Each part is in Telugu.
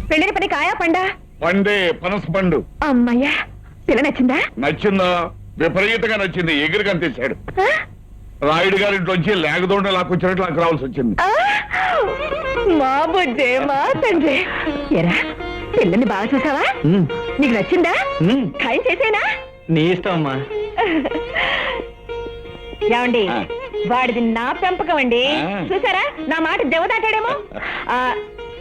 పెళ్లిన పని కాయా పండా? పండే పనస పండు. అమ్మయ్యా, పిల్ల నచ్చిందా? నచ్చిందా? విపరీతంగా నచ్చింది. ఎగిరి కనిపించాడు. ఆ? రాయుడు గారింట్లోంచి లేకదోండ లాక్కొచ్చినట్లు నాకు రావాల్సి వచ్చింది. ఆ? మా బుజ్జే, మా తండ్రి. ఎరా, పిల్లని బాగా చూసావా? నీకు నచ్చిందా? ఖాయం చేసేనా? నీ ఇష్టం అమ్మా. ఏమండి, ఆ. వాడిది నా పెంపకం అండి. ఆ. చూసారా, నా మాట దెవదాటాడేమో.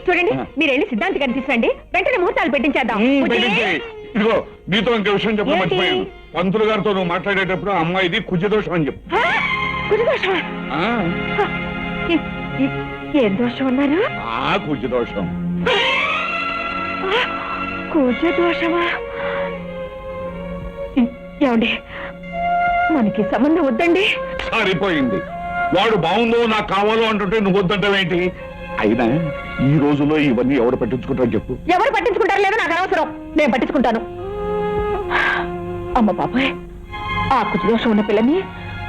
చూడండి, మీరు వెళ్ళి సిద్ధాంతి గారిని తీసుకురండి. వెంటనే ముహూర్తాలు పెట్టించేద్దాం. బుజ్జి. ఇదిగో నీతో ఇంకో విషయం చెప్పడం ఏంటి? మర్చిపోయాను. పంతులు గారితో నువ్వు మాట్లాడేటప్పుడు ఆ అమ్మాయిది కుజదోషం అని చెప్పు. ఆ? కుజదోషమా? ఆ, ఇ- ఇ- ఏం దోషం అన్నారు? ఆ కుజదోషం. కుజదోషమా? ఏమండి, మనకి సంబంధం వద్దండి. సరిపోయింది. వాడు బాగుందో నాకు కావాలో అంటుంటే నువ్వు వద్దంటావేంటి? అయినా ఈ రోజులో ఇవన్నీ ఎవరు పట్టించుకుంటారో చెప్పు. ఎవరు పట్టించుకుంటారు లేదో నాకు అనవసరం. నేను పట్టించుకుంటాను. అమ్మ పాపాయ్, ఆ కుజదోషం ఉన్న పిల్లని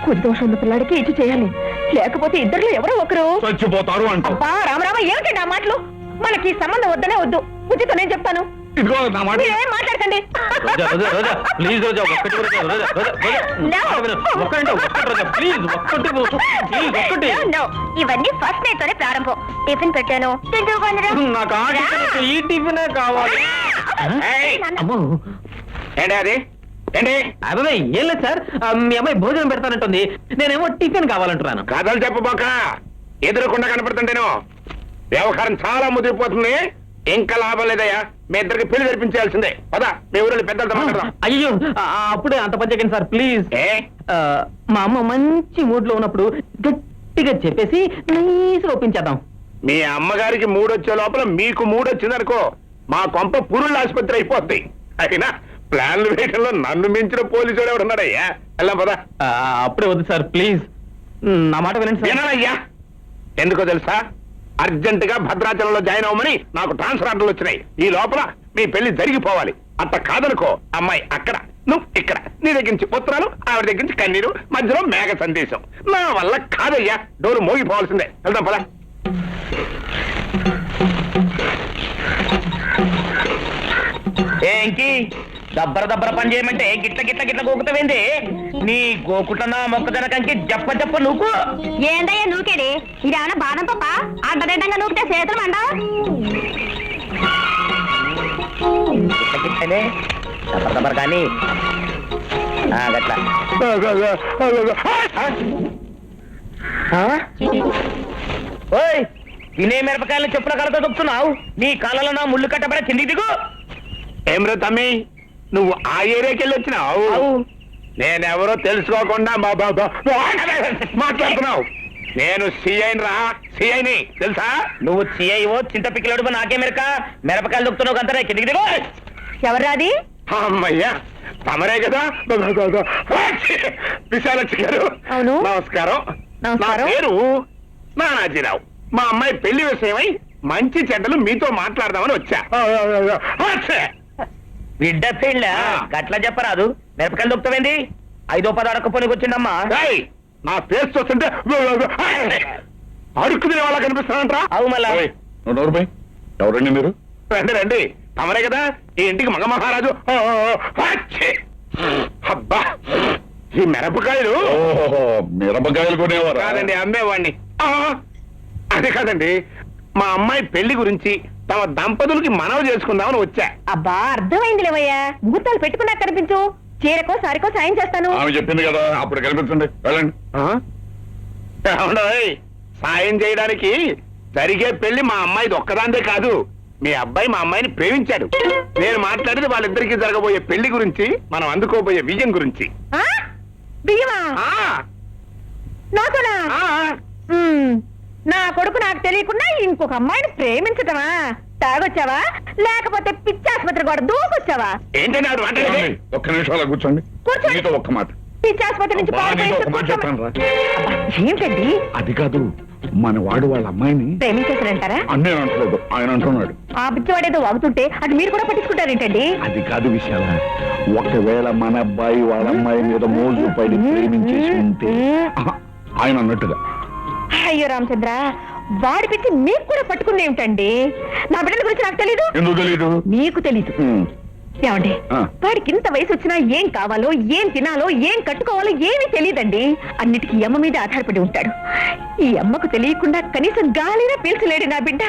కుజదోషం ఉన్న పిల్లాడికి ఇచ్చి చేయాలి. లేకపోతే ఇద్దరిలో ఎవరో ఒకరు చచ్చిపోతారు అంటావు. అబ్బా రామరామ, ఏమిటండి ఆ మాటలు? మనకి ఈ సంబంధం వద్దనే వద్దు. ఉచిత నేను చెప్తాను. ఇదిగో నా మాట. మీరేం మాట్లాడకండి. రోజా, రోజా, రోజా, ప్లీజ్ రోజా, ఒక్కటి కూడా కాదు. రోజా, రోజా, రోజా, No. ఒక్కటి రోజా, ప్లీజ్ ఒక్కటి, ప్లీజ్ ఒక్కటి. No, no. ఇవన్నీ ఫస్ట్ నైట్ తోనే ప్రారంభం. టిఫిన్ పెట్టాను, తింటూ కొందరు. నాకు ఆ టిఫిన్, ఈ టిఫినే కావాలి. అమ్మో, ఏంటి అది? ఏంటి అబ్బాయి ఏం లేదు సార్, మీ అమ్మాయి భోజనం పెడతానంటుంది. నేనేమో టిఫిన్ కావాలంటున్నాను. కథలు చెప్పబోక ఎదురకుండా కనపడుతుంటేను వ్యవహారం చాలా ముదిరిపోతుంది. ఇంకా లాభం లేదయ్యా. మీ ఇద్దరికి పెళ్లి జరిపించాల్సిందే. పదా మీ ఊరిలో పెద్దలతో మాట్లాడదాం. అయ్యో, అప్పుడే అంత పని సార్, ప్లీజ్. ఏ మా అమ్మ మంచి మూడ్ లో ఉన్నప్పుడు గట్టిగా చెప్పేసి నైస్ ఒప్పించేద్దాం. మీ అమ్మగారికి మూడొచ్చే లోపల మీకు మూడొచ్చిందనుకో, మా కొంప పురుళ్ళ ఆసుపత్రి అయిపోద్ది. అయినా ప్లాన్లు వేయడంలో నన్ను మించిన పోలీసుడు ఎవడు ఉన్నాడయ్యా? వెళ్ళాం పదా. అప్పుడే వద్దు సార్, ప్లీజ్ నా మాట వినండి సార్. వినాలయ్యా. ఎందుకో తెలుసా? అర్జెంట్ గా భద్రాచలంలో జాయిన్ అవ్వమని నాకు ట్రాన్స్ఫర్ ఆర్డర్లు వచ్చినాయి. ఈ లోపల మీ పెళ్లి జరిగిపోవాలి. అట్ట కాదనుకో, అమ్మాయి అక్కడ, నువ్వు ఇక్కడ. నీ దగ్గర నుంచి ఉత్తరాలు, ఆవిడ దగ్గర నుంచి కన్నీరు, మధ్యలో మేఘ సందేశం. నా వల్ల కాదయ్యా. డోరు మోగిపోవాల్సిందే. వెళ్దాం పదా. ఏంకి దబ్బర పని చేయమంటే గిట్ల గిట్ల గిట్ల గోకుతావేంది? నీ గోకుటనా మొక్కజనకంకి జప్ప జప్ప నువ్వు ఏందయ్యా నూకేది? ఇదేమన్నా బాదం పప్ప? అడ్డదిడ్డంగా నూకితే చేతులు మండ. గిట్ల గిట్లనే దబ్బర కానీ గట్ల. ఓయ్, తినే మిరపకాయలు చెప్పుల కలతో దొక్కుతున్నావు. నీ కాళ్ళలో నా ముళ్ళు కట్టబడ కిందికి దిగు. ఏమ్రా తమ్మి, నువ్వు ఆ ఏరియాకి వెళ్ళి వచ్చినావు? నేనెవరో తెలుసుకోకుండా మాట్లాడుతున్నావు. నేను సిఐని రా, సిఐని తెలుసా? నువ్వు సిఐఓ చింత పిక్కిలాడు నాకే మెరక. మిరపకాయలు దొక్కుతున్నావు అంతా కిందికి దిగు. ఎవరాది? అమ్మయ్యా, తమరే కదా విశాలక్షి గారు. అవును. నమస్కారం. నా నమస్కారం. పేరు నానాజీరావు. మా అమ్మాయి పెళ్లి విషయమై మంచి చెడ్డలు మీతో మాట్లాడదామని వచ్చా. బిడ్డ పెళ్ళ గట్ల చెప్పరాదు. మిరపకాయలు దొక్కుతావేంది? 5-10 అడకపోనికి వచ్చిందమ్మా. నా ఫేస్ చూస్తుంటే అడుక్కు తినే వాళ్ళ కనిపిస్తానంటరా? అవు మళ్ళా. నువ్వు నోరు పోయి. ఎవరండి మీరు? రండి రండి, తమరే కదా ఈ ఇంటికి మగ మహారాజు. అబ్బా, ఈ మిరపకాయలు ఓహో, మిరపకాయలు కొనేవారా? కాదండి, అమ్మేవాడిని. అదే కాదండి, మా అమ్మాయి పెళ్లి గురించి తమ దంపతులకి మనవి చేసుకుందామని వచ్చా. అబ్బా అర్థమైంది లేవయ్యా. ముహూర్తాలు పెట్టుకున్నా కనిపించు. చీరకో సారికో సాయం చేస్తాను. ఆమె చెప్పింది కదా, అప్పుడు కనిపించండి. వెళ్ళండి. ఏమండోయ్, సాయం చేయడానికి జరిగే పెళ్లి మా అమ్మాయిది ఒక్కదాందే కాదు. మీ అబ్బాయి మా అమ్మాయిని ప్రేమించాడు. నేను మాట్లాడేది వాళ్ళిద్దరికీ జరగబోయే పెళ్లి గురించి, మనం అందుకోబోయే విజయం గురించి. ఆ? బియ్యమా? ఆ నాకునా? ఆ నా కొడుకు నాకు తెలియకుండా ఇంకొక అమ్మాయిని ప్రేమించటమా? తాగొచ్చావా లేకపోతే పిచ్చి ఆసుపత్రి కూడా దూకొచ్చావా? ఏంటంటే ఆవిడ మాట్లాడేది? ఏమండి? ఒక్క నిమిషం అలా కూర్చోండి. కూర్చోండి. నీతో ఒక్క మాట. పిచ్చి ఆసుపత్రి నుంచి అబ్బా, పాలు నీతో పోయించి ఒక మాట కూర్చోమా? చెప్తాను రా. ఏమిటండి అది కాదు, మన వాడు వాళ్ళ అమ్మాయిని ప్రేమించేసారంటారా? అన్నీ అంటలేదు, ఆయన అంటున్నాడు. ఆ పిచ్చివాడేదో వాగుతుంటే అది మీరు కూడా పట్టించుకుంటారేంటండి? అది కాదు విషయాల. ఒకవేళ మన అబ్బాయి వాళ్ళ అమ్మాయి మీద మోజు పడి ప్రేమించేసి ఉంటే ఆహా, ఆయన అన్నట్టుగా. అయ్యో రామచంద్ర, వాడి పిచ్చి మీకు కూడా పట్టుకుంది ఏమిటండి? నా బిడ్డల గురించి నాకు తెలీదు, ఎందుకు తెలీదు? మీకు తెలీదు. ఏమండి, ఆ. వాడికి ఇంత వయసు వచ్చినా ఏం కావాలో, ఏం తినాలో, ఏం కట్టుకోవాలో ఏమీ తెలియదండి. అన్నిటికీ ఈ అమ్మ మీద ఆధారపడి ఉంటాడు. ఈ అమ్మకు తెలియకుండా కనీసం గాలినా పీల్చలేడు నా బిడ్డ.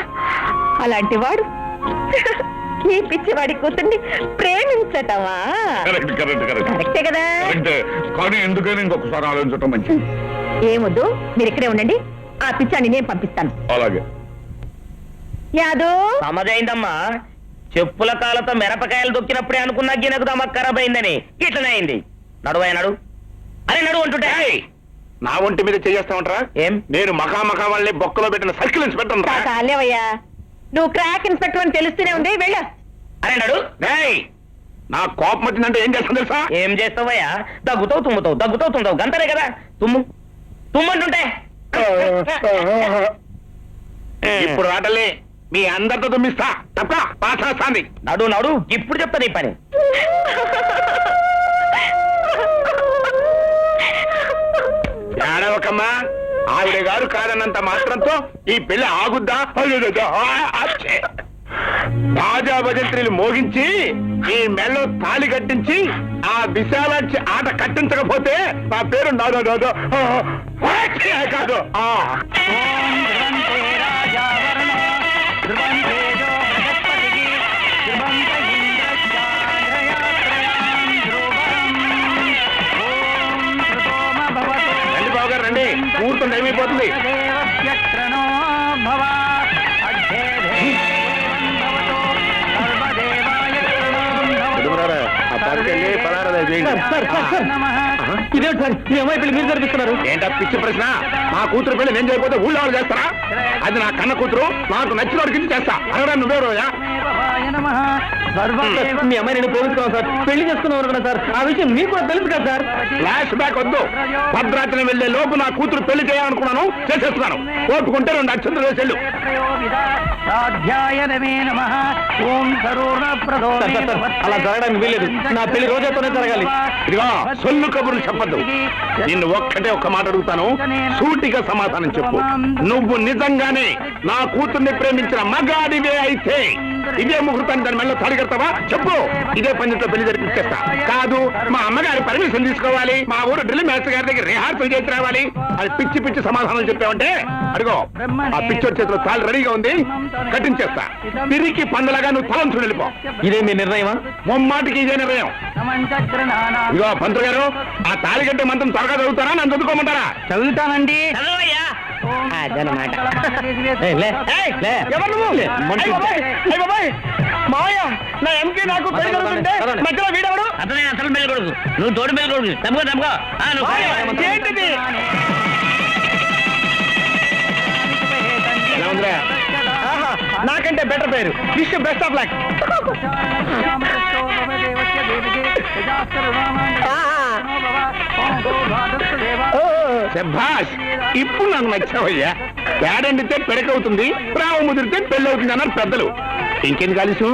అలాంటి వాడు ఈ పిచ్చివాడి కూతుర్ని ప్రేమించటమా? కరెక్ట్ కరెక్ట్ కరెక్ట్ కరెక్టే కదా? కరెక్ట్. కానీ ఎందుకని ఇంకొకసారి ఆలోచించటం మంచిది. ఏమొద్దు, మీరు ఇక్కడే ఉండండి. ఆ పిచ్చాన్ని నేను పంపిస్తాను. అలాగే. యాదో సమజైందమ్మా. చెప్పుల కాలతో మిరపకాయలు దొక్కినప్పుడే అనుకున్నా గినకు దమక్ ఖరాబ్ అయిందని ఇట్లనే అయింది. నడువయ్య నడు. అరే నడు అంటుంటే నా ఒంటి మీద చేస్తా ఉంటారా? ఏం? నేను మఖా వాళ్ళని బొక్కలో పెట్టిన సర్కిల్ ఇన్స్పెక్టర్ కాలేవయ్యా, నువ్వు క్రాక్ ఇన్స్పెక్టర్ అని తెలుస్తూనే ఉంది. వెళ్ళు. అరే నడు. నా కోపం వచ్చిందంటే ఏం చేస్తాను తెలుసా? ఏం చేస్తావయ్యా? దగ్గుతావు తుమ్ముతావు, దగ్గుతావు తుమ్ముతావు, గంతనే కదా. తుమ్ము తుమ్మంటుంటే ఇప్పుడు రాటలే మీ అందరితో తుమ్మిస్తా తప్ప పాసాస్తాంది. నడు నడు, ఇప్పుడు చెప్తా నీ పని. ఏడవకమ్మా, ఆవిడ గారు కాదన్నంత మాత్రంతో ఈ పెళ్లి ఆగుద్దా? బాజా భజంత్రీలు మోగించి ఈ మెల్లో తాళి కట్టించి ఆ విశాలాక్షి ఆట కట్టించకపోతే నా పేరు నాదో నాదో కాదు. రండి బాబు గారు రండి, ముహూర్తం టైం అయిపోతుంది. ఇదేంటి సార్, మీ అమ్మాయి పెళ్లి మీరు జరిపిస్తున్నారు? ఏంటా పిచ్చి ప్రశ్న? మా కూతురు పెళ్లి నేను చేయకపోతే ఊళ్ళో వాళ్ళు చేస్తారా? అది నా కన్న కూతురు, నాకు నచ్చిన వాడికి చేస్తా. అనగా నువ్వే రోజా? మీ అమ్మాయి నేను పోగొట్టుకున్నాను సార్, పెళ్లి చేసుకున్నాను కదా సార్. ఆ విషయం మీకు కూడా తెలుసు కదా సార్. ఫ్లాష్ బ్యాక్ వద్దు. భద్రాచలం వెళ్లే లోపు నా కూతురు పెళ్లి చేయాలనుకున్నాను, చేసేస్తున్నాను. ఓపుకుంటే 2 అక్షంతలు వేసేళ్ళు. అలా జరగడానికి వీలేదు. నా పెళ్లి రోజుతోనే జరగాలి. ఇదిగో సొల్లు కబుర్లు చెప్పద్దు. నిన్ను ఒక్క మాట అడుగుతాను, సూటిగా సమాధానం చెప్పు. నువ్వు నిజంగానే నా కూతుర్ని ప్రేమించిన మగాడివే అయితే ఇదే ముహూర్తాన్ని దాని మెల్ల తాడి కడతావా? చెప్పు. ఇదే పందిట్లో పెళ్లి జరిపిస్తా. కాదు, మా అమ్మగారి పర్మిషన్ తీసుకోవాలి, మా ఊరు డ్రిల్ మాస్టర్ గారి దగ్గర రిహార్సల్ చేసి రావాలి. అది పిచ్చి పిచ్చి సమాధానం చెప్పావంటే అడిగో ఆ పిచ్చోడి చేతిలో తాళి రెడీగా ఉంది, కట్టించేస్తా. తిరిగి పండలాగా నువ్వు తలంచుకుని వెళ్ళిపో. ఇదే మీ నిర్ణయమా? మొమ్మాటికి ఇదే నిర్ణయం. ఇదిగో పంతులు గారు, ఆ తాళి కట్టే మంత్రం త్వరగా చదువుతారా, నన్ను చదువుకోమంటారా? చదువుతానండి. మావయ్య, నా ఎంపీ నాకు పెళ్లి జరుగుతుంటే మధ్యలో వీడెవడు? అతనే అసలు పెళ్లి కొడుకు. నువ్వు తోడు పెళ్లి కొడుకు. తప్పుకో తప్పుకో. ఏంటిది? ఎలా ఉందిరా? నాకంటే బెటర్ పేరు. Wish best of luck. శభాష్, ఇప్పుడు నాకు నచ్చావయ్యా. పేడండితే పెడకవుతుంది, ప్రావం ముదిరితే పెళ్ళి అవుతుంది అన్నారు పెద్దలు. ఇంకెందుకు ఆలస్యం?